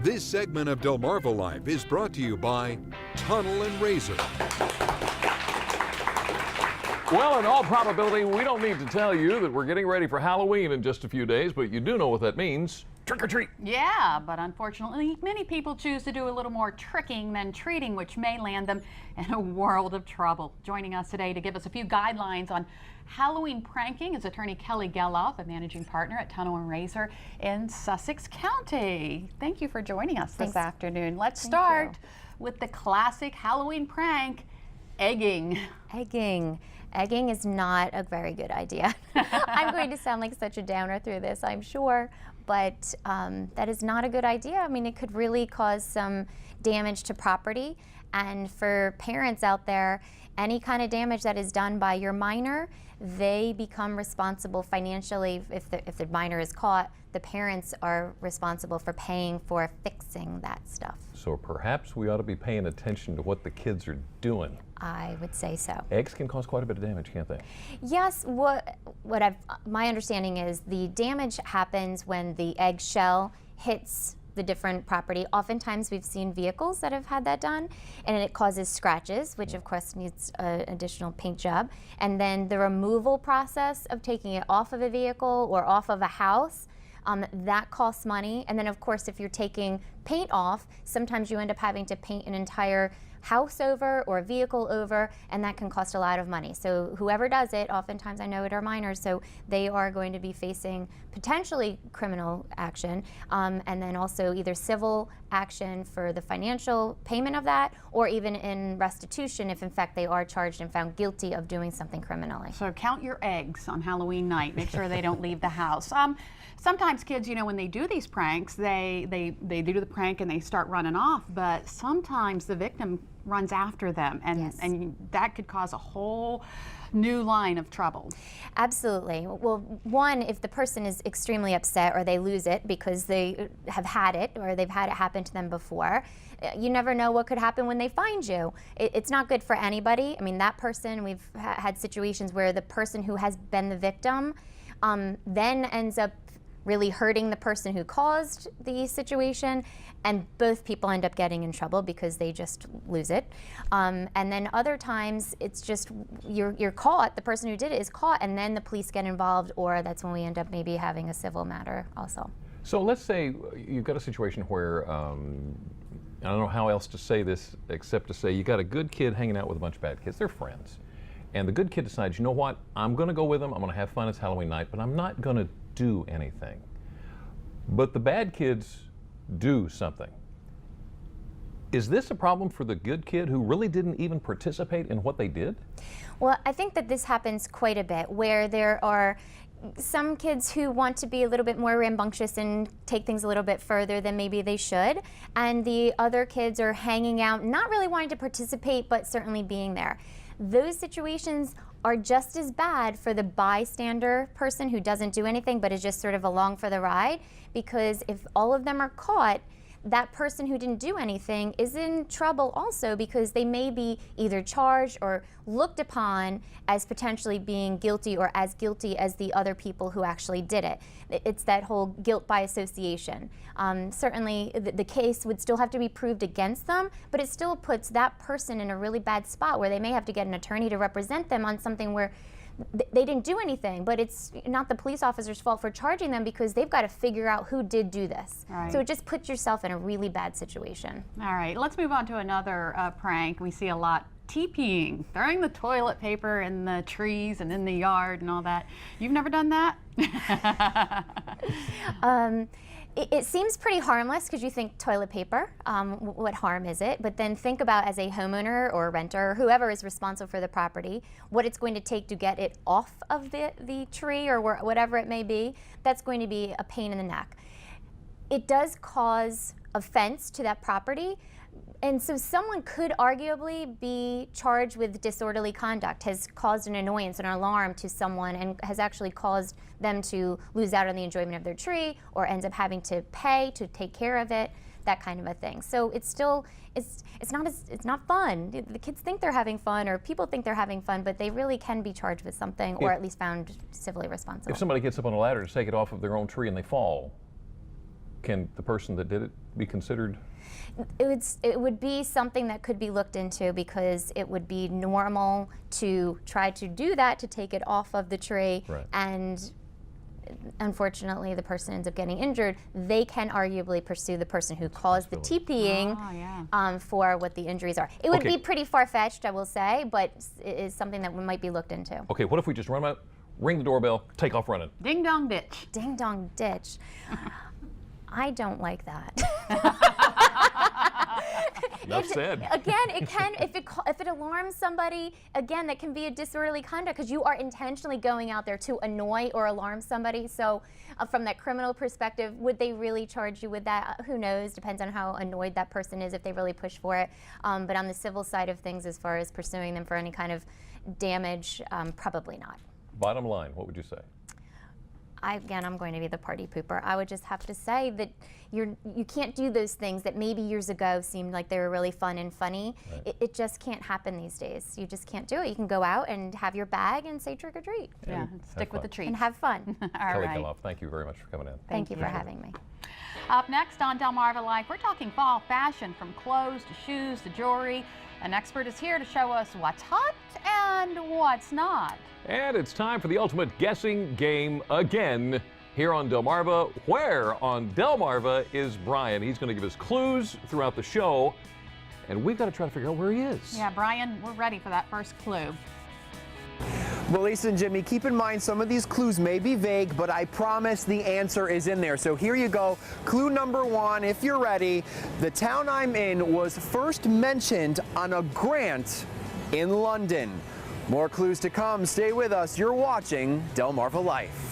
This segment of Delmarva Life is brought to you by Tunnell Raysor. Well, in all probability, we don't need to tell you that we're getting ready for Halloween in just a few days, but you do know what that means. Trick or treat. Yeah, but unfortunately, many people choose to do a little more tricking than treating, which may land them in a world of trouble. Joining us today to give us a few guidelines on Halloween pranking is attorney Kelly Geloff, a managing partner at Tunnell Raysor in Sussex County. Thank you for joining us this afternoon. Let's start with the classic Halloween prank, egging. Egging is not a very good idea. I'm going to sound like such a downer through this, I'm sure, but that is not a good idea. I mean, it could really cause some damage to property. And for parents out there, any kind of damage that is done by your minor, they become responsible financially. If the minor is caught, the parents are responsible for paying for fixing that stuff. So perhaps we ought to be paying attention to what the kids are doing. I would say so. Eggs can cause quite a bit of damage, can't they? Yes, my understanding is the damage happens when the egg shell hits the different property. Oftentimes we've seen vehicles that have had that done, and it causes scratches, which of course needs an additional paint job. And then the removal process of taking it off of a vehicle or off of a house, that costs money. And then of course if you're taking paint off, sometimes you end up having to paint an entire house over or a vehicle over, and that can cost a lot of money. So whoever does it, oftentimes I know it are minors, so they are going to be facing potentially criminal action, and then also either civil action for the financial payment of that, or even in restitution if in fact they are charged and found guilty of doing something criminally. So count your eggs on Halloween night. Make sure they don't leave the house. Sometimes kids, you know, when they do these pranks, they do the prank and they start running off, but sometimes the victim runs after them, and that could cause a whole new line of trouble. Absolutely. Well, one, if the person is extremely upset or they lose it because they have had it or they've had it happen to them before, you never know what could happen when they find you. It's not good for anybody. I mean, that person, we've had situations where the person who has been the victim then ends up really hurting the person who caused the situation, and both people end up getting in trouble because they just lose it. And then other times it's just you're caught, the person who did it is caught, and then the police get involved, or that's when we end up maybe having a civil matter also. So let's say you've got a situation where, I don't know how else to say this except to say you got a good kid hanging out with a bunch of bad kids, they're friends. And the good kid decides, you know what, I'm gonna go with them, I'm gonna have fun, it's Halloween night, but I'm not gonna do anything. But the bad kids do something. Is this a problem for the good kid who really didn't even participate in what they did? Well, I think that this happens quite a bit, where there are some kids who want to be a little bit more rambunctious and take things a little bit further than maybe they should, and the other kids are hanging out, not really wanting to participate, but certainly being there. Those situations are just as bad for the bystander person who doesn't do anything but is just sort of along for the ride, because if all of them are caught, that person who didn't do anything is in trouble also, because they may be either charged or looked upon as potentially being guilty or as guilty as the other people who actually did it. It's that whole guilt by association. Certainly the case would still have to be proved against them, but it still puts that person in a really bad spot where they may have to get an attorney to represent them on something where they didn't do anything, but it's not the police officer's fault for charging them, because they've got to figure out who did do this. Right. So it just puts yourself in a really bad situation. All right, let's move on to another prank we see a lot. TPing, throwing the toilet paper in the trees and in the yard and all that. You've never done that? It seems pretty harmless because you think toilet paper, what harm is it? But then think about, as a homeowner or renter or whoever is responsible for the property, what it's going to take to get it off of the tree or whatever it may be. That's going to be a pain in the neck. It does cause offense to that property, and so someone could arguably be charged with disorderly conduct, has caused an annoyance, an alarm to someone, and has actually caused them to lose out on the enjoyment of their tree, or ends up having to pay to take care of it, that kind of a thing. So it's still, it's not fun. The kids think they're having fun, or people think they're having fun, but they really can be charged with something, or at least found civilly responsible. If somebody gets up on a ladder to take it off of their own tree and they fall, can the person that did it be considered? It would be something that could be looked into, because it would be normal to try to do that, to take it off of the tree, Right. and unfortunately the person ends up getting injured. They can arguably pursue the person who caused the TPing for what the injuries are. It would be pretty far-fetched, I will say, but it is something that might be looked into. Okay, what if we just run out, ring the doorbell, take off running? Ding dong ditch. Ding dong ditch. I don't like that. Enough said. Again, it can, if it alarms somebody, again, that can be a disorderly conduct, because you are intentionally going out there to annoy or alarm somebody. So from that criminal perspective, would they really charge you with that? Who knows? Depends on how annoyed that person is, if they really push for it. But on the civil side of things, as far as pursuing them for any kind of damage, probably not. Bottom line, what would you say? Again, I'm going to be the party pooper. I would just have to say that you can't do those things that maybe years ago seemed like they were really fun and funny. Right. It just can't happen these days. You just can't do it. You can go out and have your bag and say trick or treat. Yeah, stick with the treats. And have fun. All Kelly right. Kiloff, thank you very much for coming in. Thank you for having me. Up next on Delmarva Life, we're talking fall fashion, from clothes to shoes to jewelry. An expert is here to show us what's hot and what's not. And it's time for the ultimate guessing game again here on Delmarva. Where on Delmarva is Brian? He's going to give us clues throughout the show, and we've got to try to figure out where he is. Yeah, Brian, we're ready for that first clue. Well, Lisa and Jimmy, keep in mind some of these clues may be vague, but I promise the answer is in there. So here you go. Clue number one, if you're ready. The town I'm in was first mentioned on a grant in London. More clues to come. Stay with us. You're watching Delmarva Life.